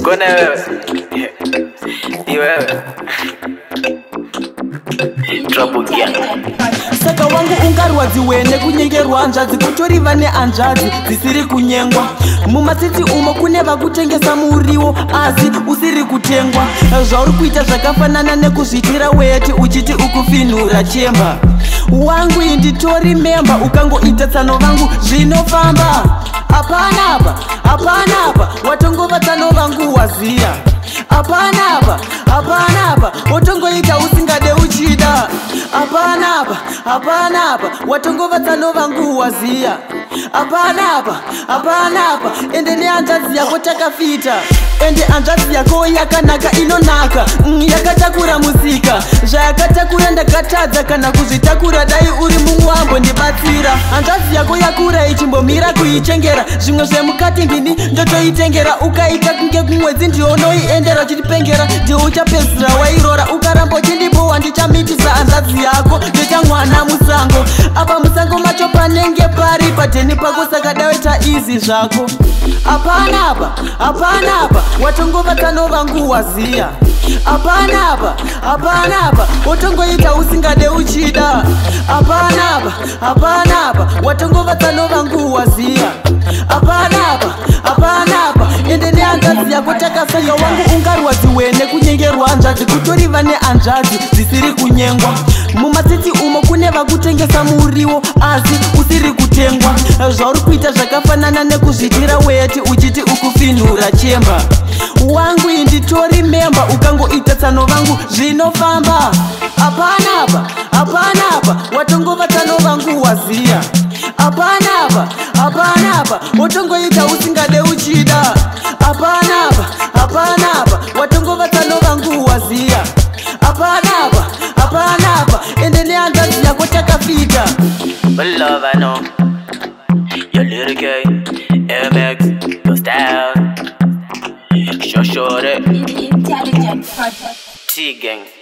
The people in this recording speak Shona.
Kone wewe Trouble gang. Saka wangu ungarwadziwe nekunyengerwa hanzvadzi kutoriva nehanzvadzi dzisiri kunyengwa. Mumasiti umo kune vakutengesa muriwo asi usiri kutengwa. Zvauri kuita zvakafanana nekuzvitira weti uchiti ukufinhura chemba. Wangu inditori memba ukangoita tsano vangu zvinofamba. Hapana apa watongova tsano vangu waziya. Hapana apa watongoita usingade uchida. Hapana apa watongova tsano vangu waziya. Hapana apa ende nehanzvadzi yako takafita. Ende hanzvadzi yako yakanaka inonaka yakatakura muzika. Zvayakatakura ndakatadza kana kuzvitakura dai uri mumwambo ndibatsira. Hanzvadzi yako yakura ichimbomira kuichengera. Zvimwe zvemukati ndini ndotoitengera. Ukaita kunge kumwedzi ndionoiendera uchitipengera. Ndiwo uchapedzisira wairora ukaramba uchindibowa ndichamitisa hanzvadzi yako ndochamwana musango. Apa musango macho panenge pari padheni pako saka daita izi zvako. Hapana apa watongova tsano vangu waziya. Hapana apa watongoita usingade uchida. Hapana apa watongova tsano vangu waziya. Hapana apa ende nehanzvadzi yako takafika. Wangu ungarwadziwe nekunyengerwa hanzvadzi kutoriva nehanzvadzi dzisiri kunyengwa. Mumasiti umo kune vakutengesa muriwo asi usiri kutengwa. Zvauri kuita zvakafanana nekuzvitira weti uchiti ukufinhura chemba. Wangu inditori memba ukangoita tsano vangu zvinofamba. Hapana apa watongova tsano vangu waziya. Hapana apa watongoita usingade uchida. Hapana apa watongova tsano vangu waziya. Hapana apa ende nehanzvadzi yako takafita. But love I know your little gay MX, your style. Sure it. Intelligent. T gang.